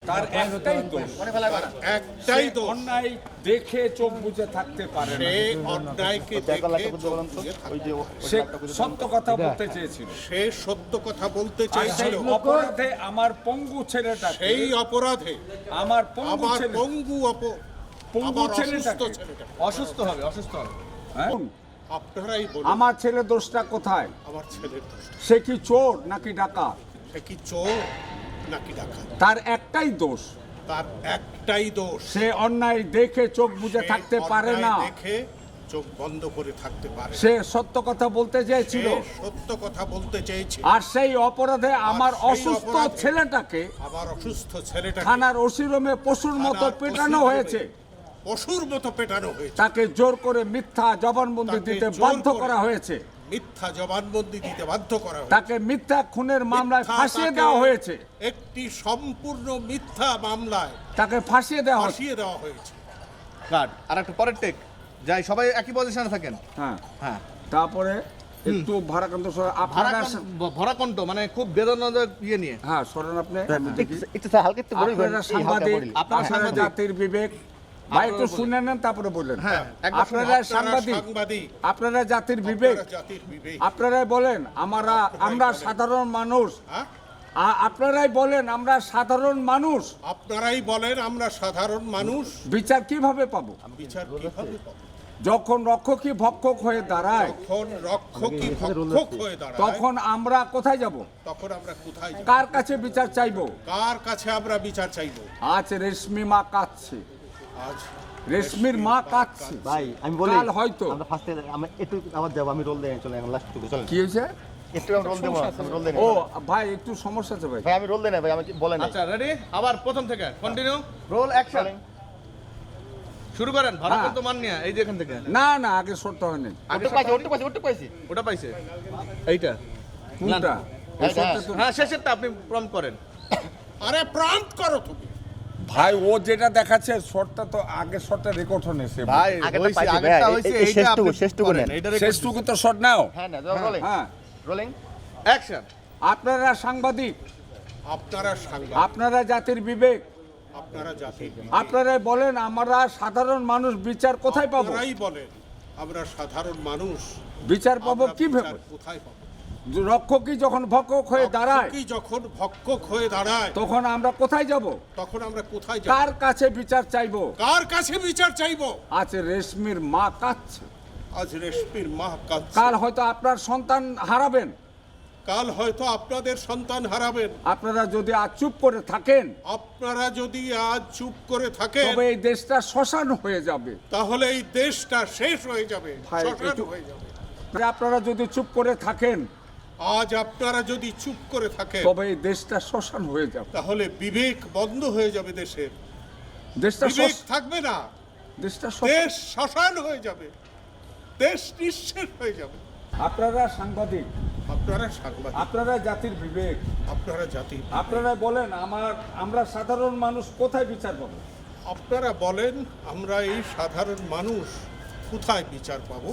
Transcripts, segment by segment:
তার একটাই দোষ, একটাই দোষ, অন্যায় দেখে চোখ বুজে থাকতে পারে না। সে অন্যায়কে দেখে চোখ বুজে থাকতে সে সত্য কথা বলতে চেয়েছিল, সে সত্য কথা বলতে আর সেই চেয়েছিল। অপরাধে আমার পঙ্গু ছেলেটা, সেই অপরাধে আমার পঙ্গু আমার ছেলে, পঙ্গু পঙ্গু আমার অসুস্থ ছেলেটাকে, ছেলেটা, অসুস্থ হবে হ্যাঁ? আপনারাই বলুন আমার ছেলে দোষটা কোথায়? আমার ছেলের দোষ। সে কি চোর নাকি ডাকাত? সে কি চোর নাকি ডাকাত? তার একটাই দোষ, তার একটাই দোষ, সে অন্যায় দেখে চোখ বুজে সে থাকতে পারে না। অন্যায় দেখে চোখ বন্ধ করে থাকতে পারে না। সে সত্য কথা বলতে চেয়েছিল, সে সত্য কথা বলতে চেয়েছে। আর সেই অপরাধে আমার সেই অসুস্থ অপরাধে ছেলেটাকে আমার অসুস্থ ছেলেটা থানার ওসিরুমে পশুর মতো পেটানো হয়েছে। পশুর মতো পেটানো হয়েছে, তাকে জোর করে মিথ্যা জবানবন্দি তাকে দিতে জোর বাধ্য করে করা হয়েছে। মিথ্যা জবানবন্দি দিতে বাধ্য করা হয়েছে। তাকে মিথ্যা খুনের মামলায় মিথ্যা ফাঁসিয়ে তাকে দেওয়া হয়েছে। একটি সম্পূর্ণ মিথ্যা মামলায় তাকে ফাঁসিয়ে দেওয়া হয়েছে। ফাঁসিয়ে দেওয়া হয়েছে। কাট আর একটা পরের টেক যাই, সবাই একই পজিশনে থাকেন। হ্যাঁ, হ্যাঁ, তারপরে একটু ভারাকান্ত আপনারা, ভরাকণ্ঠ মানে খুব বেদনাদায়ক ইয়ে নিয়ে। হ্যাঁ সরেন আপনি, আমি দেখি। আপনারা আপনারা সাংবাদিক, আপনারা আপনারা সাংবাদিক। জাতির বিবেক, ভাই একটু শুনে নেন তারপরে বললেন। হ্যাঁ, একদম আপনারা আপনারা সাংবাদিক, সাংবাদিক, আপনারা জাতির বিবেক, আপনারা জাতির বিবেক। আপনারাই বলেন আমরা সাধারণ মানুষ, হ্যাঁ? আপনারাই বলেন আমরা সাধারণ মানুষ, আপনারাই বলেন আমরা সাধারণ মানুষ, বিচার কিভাবে পাবো? বিচার কিভাবে পাবো? যখন রক্ষকই ভক্ষক হয়ে দাঁড়ায়, যখন রক্ষকই ভক্ষক হয়ে দাঁড়ায়, তখন আমরা কোথায় যাব? তখন আমরা কোথায় যাব? কার কাছে বিচার চাইবো? কার কাছে আমরা বিচার চাইবো? আজ রেশমি মা কাঁদছে, আজ রেশমির মা কাঁদছে। ভাই আমি বলি কাল হয়তো আমরা ফার্স্টে আমি একটু আবার যাব, আমি রোল দেই, চলে এখন লাস্ট টুকু চলেন কি হয়েছে? একটু আমি রোল দেব, আমি রোল দেই। ও ভাই একটু সমস্যা আছে ভাই। ভাই আমি রোল দেই না ভাই, আমি বলেন আচ্ছা রেডি, আবার প্রথম থেকে কন্টিনিউ, রোল অ্যাকশন, শুরু করেন। ভরাকণ্ঠ মান নিয়ে এই যে এখান থেকে না না, আগে সরতে হয়নি। ওটা পাইছি ওটা পাইছে, এইটা কোনটা? হ্যাঁ, হ্যাঁ শেষেরটা আপনি প্রম্পট করেন। আরে প্রান্ত করো তুমি। ভাই ও যেটা দেখাচ্ছে শর্টটা তো আগের শর্টটা রেকর্ড হয়েছে ভাই আগেরটা হইছে, পাইছি, আগেরটা ভাই, হইছে, এই এইটা আপনি শেষটুকু করেন, নেন। এইটা রেকর্ড। শেষটুকু তো শর্ট নাও। হ্যাঁ না রোলিং হ্যাঁ, রোলিং অ্যাকশন। আপনারা সাংবাদিক, আপনারা সাংবাদিক, আপনারা জাতির বিবেক, আপনারা জাতির বিবেক। আপনারাই বলেন আমরা সাধারণ মানুষ বিচার কোথায় পাবো? আপনারাই বলেন আমরা সাধারণ মানুষ, বিচার পাবো আমরা কিভাবে? বিচার কোথায় পাবো? রক্ষকই যখন ভক্ষক হয়ে দাঁড়ায়, রক্ষকই যখন ভক্ষক হয়ে দাঁড়ায়, তখন আমরা কোথায় যাব? তখন আমরা কোথায় যাব? কার কাছে বিচার চাইবো? কার কাছে বিচার চাইবো? আজ রেশমির মা কাঁদছে, আজ রেশমির মা কাঁদছে। কাল হয়তো আপনার সন্তান হারাবেন। কাল হয়তো আপনাদের সন্তান হারাবেন। আপনারা যদি আজ চুপ করে থাকেন, আপনারা যদি আজ চুপ করে থাকেন, তবে এই দেশটা শ্মশান হয়ে যাবে। তাহলে এই দেশটা শেষ হয়ে যাবে, ভাই, শ্মশান একটু- হয়ে যাবে। আপনারা যদি চুপ করে থাকেন, আজ আপনারা যদি চুপ করে থাকেন, তবে এই দেশটা শ্মশান হয়ে যাবে। তাহলে বিবেক বন্ধ হয়ে যাবে দেশের, দেশটা বিবেক থাকবে না, দেশটা শ্মশান। দেশ শ্মশান হয়ে যাবে, দেশ নিঃশেষ হয়ে যাবে। আপনারা সাংবাদিক, আপনারা সাংবাদিক, আপনারা জাতির বিবেক, আপনারা জাতি, আপনারা বলেন আমরা সাধারণ মানুষ কোথায় বিচার পাবো? আপনারা বলেন আমরা এই সাধারণ মানুষ কোথায় বিচার পাবো?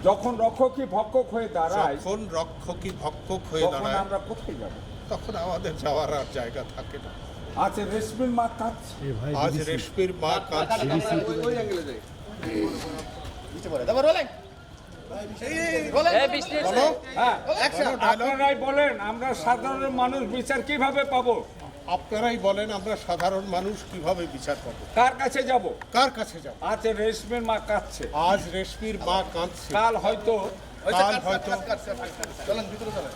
যখন রক্ষকই ভক্ষক হয়ে দাঁড়ায়, যখন রক্ষকই ভক্ষক হয়ে তখন দাঁড়ায়, আমরা কোথায় যাব? তখন আমাদের যাওয়ার আর জায়গা থাকে না। আজ রেশমির মা কাঁদছে, আজ রেশমির মা কাঁদছে। ওই অ্যাঙ্গেলে যাই। নিচে পড়ে তারপর রোলিং বলো, হ্যাঁ, আপনারাই বলেন আমরা সাধারণ মানুষ বিচার কিভাবে পাবো? আপনারাই বলেন আমরা সাধারণ মানুষ কিভাবে বিচার পাবো? কার কাছে যাব? কার কাছে যাব? আজ রেশমির মা কাঁদছে, আজ রেশমির মা কাঁদছে, কাল হয়তো কাল হয়তো চলেন ভিতরে চলেন।